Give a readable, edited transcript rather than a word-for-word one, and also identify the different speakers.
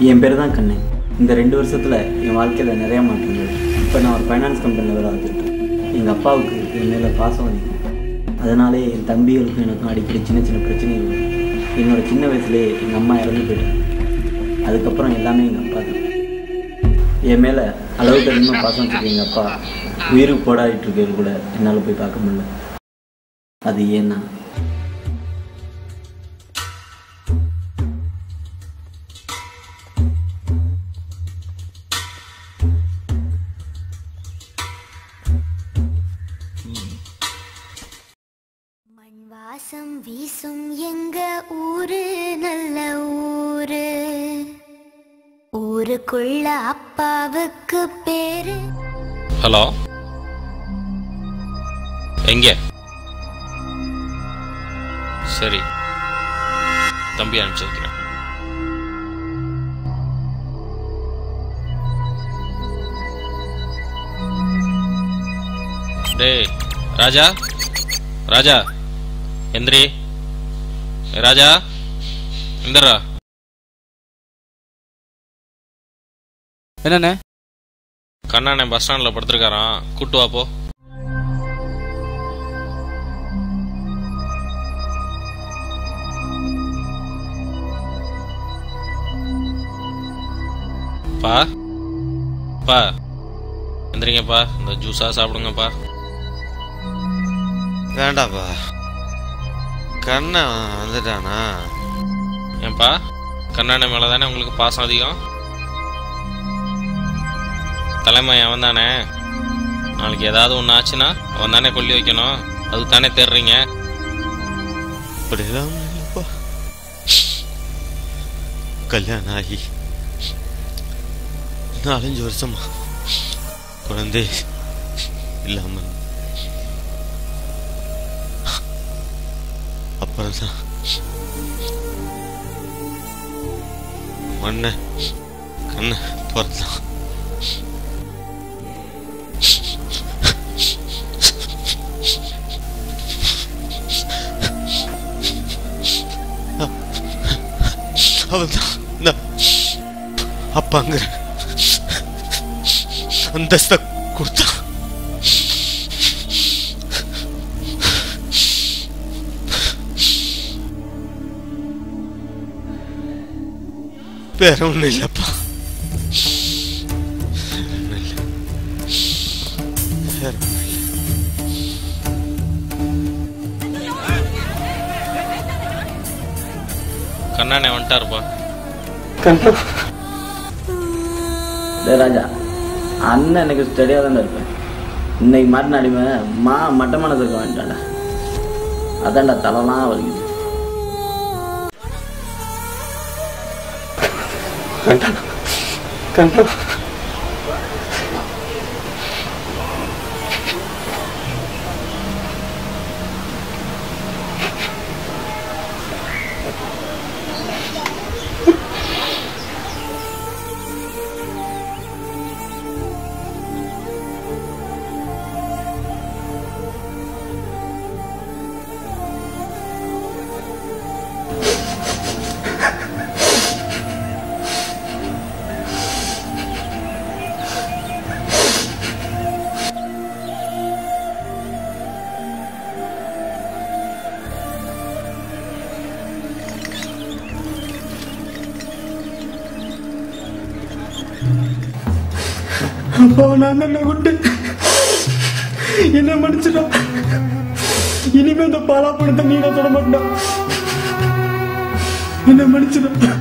Speaker 1: என் பேர் தான் கண்ணன். இந்த 2 வருஷத்தில் என் வாழ்க்கையில் நிறையா மாற்றங்கள். இப்போ நான் ஒரு ஃபைனான்ஸ் கம்பெனியில் வேலை பார்த்துருக்கேன். எங்கள் அப்பாவுக்கு என் மேலே பாசம் அதிகம். அதனாலே என் தம்பிகளுக்கும் எனக்கும் அடிக்கடி சின்ன சின்ன பிரச்சனைகள் வரும். என்னோடய சின்ன வயசுலேயே எங்கள் அம்மா இறந்து போயிட்டாங்க. அதுக்கப்புறம் எல்லாமே எங்கள் அப்பா தான். என் மேலே அளவுக்கு அதிகமாக பாசம் வச்சுருக்க எங்கள் அப்பா உயிருக்கு போராடிட்டு இருக்கிறது கூட என்னால் போய் பார்க்க முடியல. அது ஏன்னா
Speaker 2: மண் வாசம் வீசும் எங்க ஊரு நல்ல ஊரு. ஊருக்குள்ள அப்பாவுக்கு பேரு.
Speaker 3: ஹலோ, எங்க? சரி, தம்பி அனுப்பிச்சு வைக்கிறேன். டேய் ராஜா, ராஜா எந்திரி. ராஜா எந்திரா.
Speaker 4: என்னண்ணே?
Speaker 3: கண்ணாண்ணே பஸ் ஸ்டாண்டில் படுத்துருக்காரான், கூட்டு வா போ. பா பா எந்திரிங்கப்பா, இந்த ஜூஸா சாப்பிடுங்கப்பா.
Speaker 5: வேண்டாப்பா, கண்ணா வந்துட்டானா?
Speaker 3: ஏன்பா, கண்ணாண்ணே மேலே தானே உங்களுக்கு பாசம் அதிகம்? தலைமை அவன் தானே. நாளைக்கு ஏதாவது ஒன்று ஆச்சுன்னா அவன் தானே கொல்லி வைக்கணும். அதுக்கு தானே தேடுறீங்க.
Speaker 5: அப்படிலாம் இல்லைப்பா. கல்யாணம் ஆகி 4-5 வருஷமா குழந்தை இல்லாம அப்புறம் தான் மண்ண கண்ண பிறந்தான். அவன்தான் அப்பாங்கிற அந்தஸ்த கொடுத்தான். வேற ஒண்ணும் இல்லப்பா.
Speaker 3: கண்ணாண்ணே வந்துட்டாருப்பா.
Speaker 1: ராஜா, அண்ணன் எனக்கு ஸ்டடியாக தானே இருப்பேன். இன்னைக்கு மாட்டின அடிமை மட்டமான இருக்க வேண்டாடா. அதான்டா தலைலாம் வலிக்குது. நான் என்ன விட்டு என்ன மன்னிச்சுடா. இனிமே இந்த பாலா பணத்தை நீ நான் தொட மாட்டா. என்ன மன்னிச்சுடா.